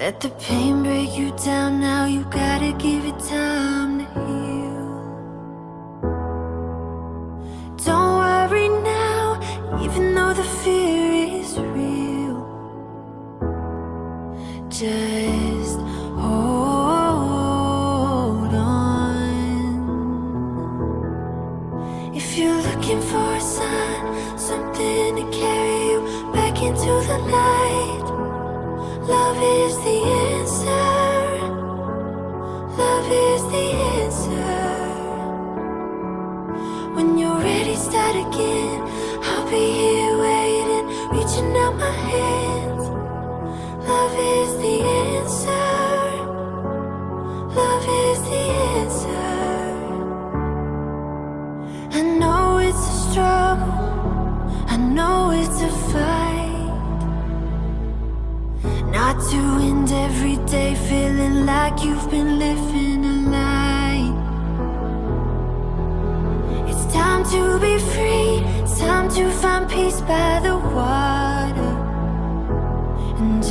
Let the pain break you down, now you gotta give it time to heal. Don't worry now, even though the fear is real. Just hold on. If you're looking for a sign, something to carry you back into the light, love is the answer. Love is the answer. When you're ready, start again. I'll be here waiting, reaching out my hands. Love is the answer. Love is the answer. I know it's a struggle, I know it's a fight. Not to end every day feeling like you've been living a lie. It's time to be free, it's time to find peace by the water. And